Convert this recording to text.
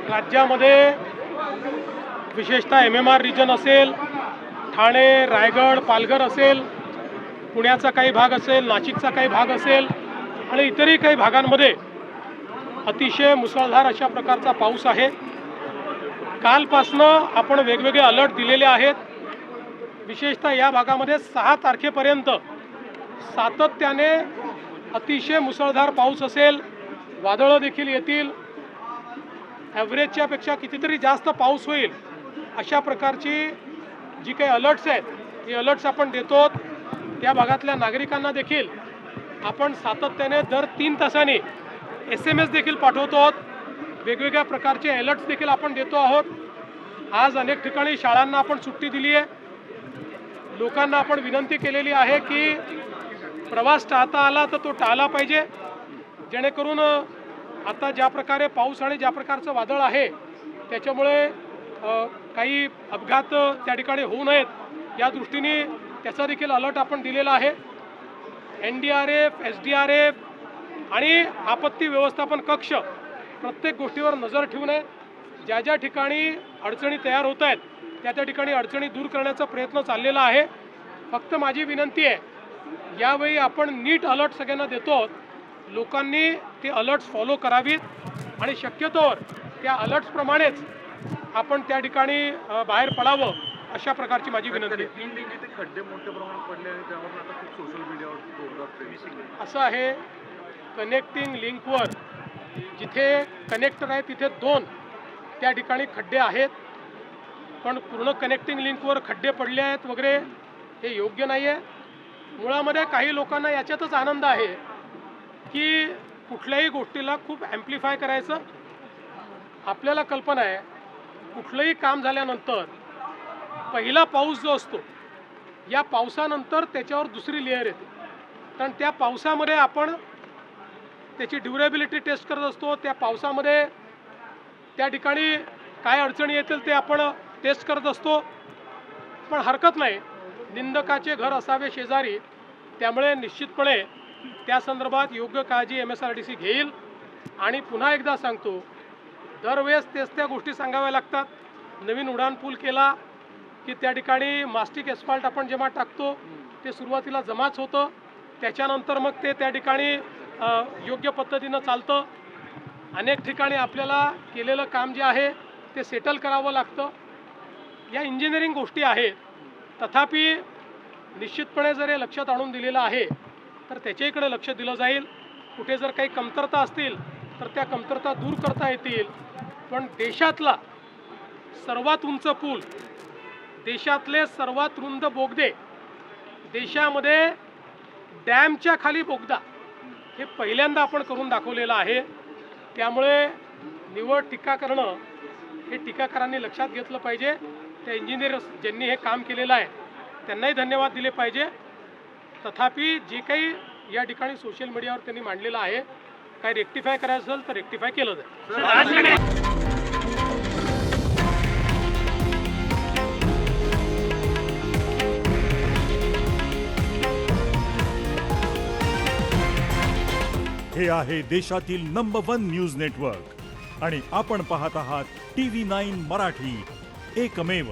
राज्यामध्ये विशेषतः MMR region असेल, ठाणे, रायगड, पालघर असेल, पुण्याचा काही भाग असेल, नाशिकचा काही भाग असेल आणि इतरही काही भागांमध्ये अतिशय मुसळधार अशा प्रकारचा पाऊस आहे। कालपासनं आपण वेगवेगळे अलर्ट दिलेले आहेत। विशेषतः या भागामध्ये 6 तारखेपर्यंत सातत्याने अतिशय मुसळधार पाऊस असेल, वादळं देखील येतील, ॲव्हरेजच्या पेक्षा कितीतरी जास्त पाऊस होईल अशा प्रकारची जी काही अलर्ट्स आहेत हे अलर्ट्स आपण देतो। त्या भागातल्या नागरिकांना देखील आपण सातत्याने दर 3 तासांनी SMS देखील पाठवतो, वेगवेगळ्या प्रकारचे अलर्ट्स देखील आपण देतो आहोत। आज अनेक ठिकाणी शाळांना आपण सुट्टी दिली आहे। लोकांना आपण विनंती केलेली आहे की प्रवास टाळता आला तर तो टाळला पाहिजे, जेणेकरून आता ज्या प्रकारे पाऊस आणि ज्या प्रकारचं वादळ आहे त्याच्यामुळे काही अपघात त्या ठिकाणी होऊ नयेत या दृष्टीने त्याचा देखील अलर्ट आपण दिलेला आहे। NDRF, SDRF आणि आपत्ती व्यवस्थापन कक्ष प्रत्येक गोष्टीवर नजर ठेवून आहे। ज्या ज्या ठिकाणी अडचणी तयार होत आहेत त्या ठिकाणी अडचणी दूर करण्याचा प्रयत्न चाललेला आहे। फक्त माझी विनंती आहे, यावेळी आपण नीट अलर्ट सगळ्यांना देतो, लोकांनी ते अलर्ट्स फॉलो करावीत आणि शक्यतोवर त्या अलर्ट्सप्रमाणेच आपण त्या ठिकाणी बाहेर पडावं अशा प्रकारची माझी विनंती आहे। खड्डे मोठ्या प्रमाणात पडले आणि त्यावर आता खूप सोशल मीडियावर असं आहे, कनेक्टिंग लिंकवर जिथे कनेक्टर आहे तिथे 2 त्या ठिकाणी खड्डे आहेत, पण पूर्ण कनेक्टिंग लिंकवर खड्डे पडले आहेत वगैरे हे योग्य नाही आहे। मुळामध्ये काही लोकांना याच्यातच आनंद आहे की कुठल्याही गोष्टीला खूप ॲम्प्लिफाय करायचं। आपल्याला कल्पना आहे कुठलंही काम झाल्यानंतर पहिला पाऊस जो असतो या पावसानंतर त्याच्यावर दुसरी लेअर येते, कारण त्या पावसामध्ये आपण त्याची ड्युरेबिलिटी टेस्ट करत असतो। त्या पावसामध्ये त्या ठिकाणी काय अडचणी येतील ते आपण टेस्ट करत असतो। पण हरकत नाही, निंदकाचे घर असावे शेजारी, त्यामुळे निश्चितपणे त्या संदर्भात योग्य काळजी MSRDC घेईल। आणि पुन्हा एकदा सांगतो, दरवेळेस तेच त्या गोष्टी सांगाव्या लागतात। नवीन उड्डाण पूल केला की त्या ठिकाणी मास्टिक एस्फाल्ट आपण जेव्हा टाकतो ते सुरुवातीला जमाच होतं, त्याच्यानंतर मग ते त्या ठिकाणी योग्य पद्धतीनं चालतं। अनेक ठिकाणी आपल्याला केलेलं काम जे आहे ते सेटल करावं लागतं। या इंजिनिअरिंग गोष्टी आहेत, तथापि निश्चितपणे जर हे लक्षात आणून दिलेलं आहे तर त्याच्याकडे लक्ष दिलं जाईल। कुठे जर काही कमतरता असतील तर त्या कमतरता दूर करता येतील। पण देशातला सर्वात उंच पूल, देशातले सर्वात रुंद बोगदे, देशामध्ये डॅमच्या खाली बोगदा हे पहिल्यांदा आपण करून दाखवलेलं आहे। त्यामुळे निवड टीका करणं हे टीकाकारांनी लक्षात घेतलं पाहिजे। त्या इंजिनियर्स ज्यांनी हे काम केलेलं आहे त्यांनाही धन्यवाद दिले पाहिजे। तथापि जे काही या ठिकाणी सोशल मीडियावर त्यांनी मांडलेलं आहे, काही रेक्टिफाय करायचं असेल तर रेक्टिफाय केलं जाईल। हे आहे देशातील नंबर 1 न्यूज नेटवर्क आणि आपण पाहत आहात TV9 मराठी, एकमेव।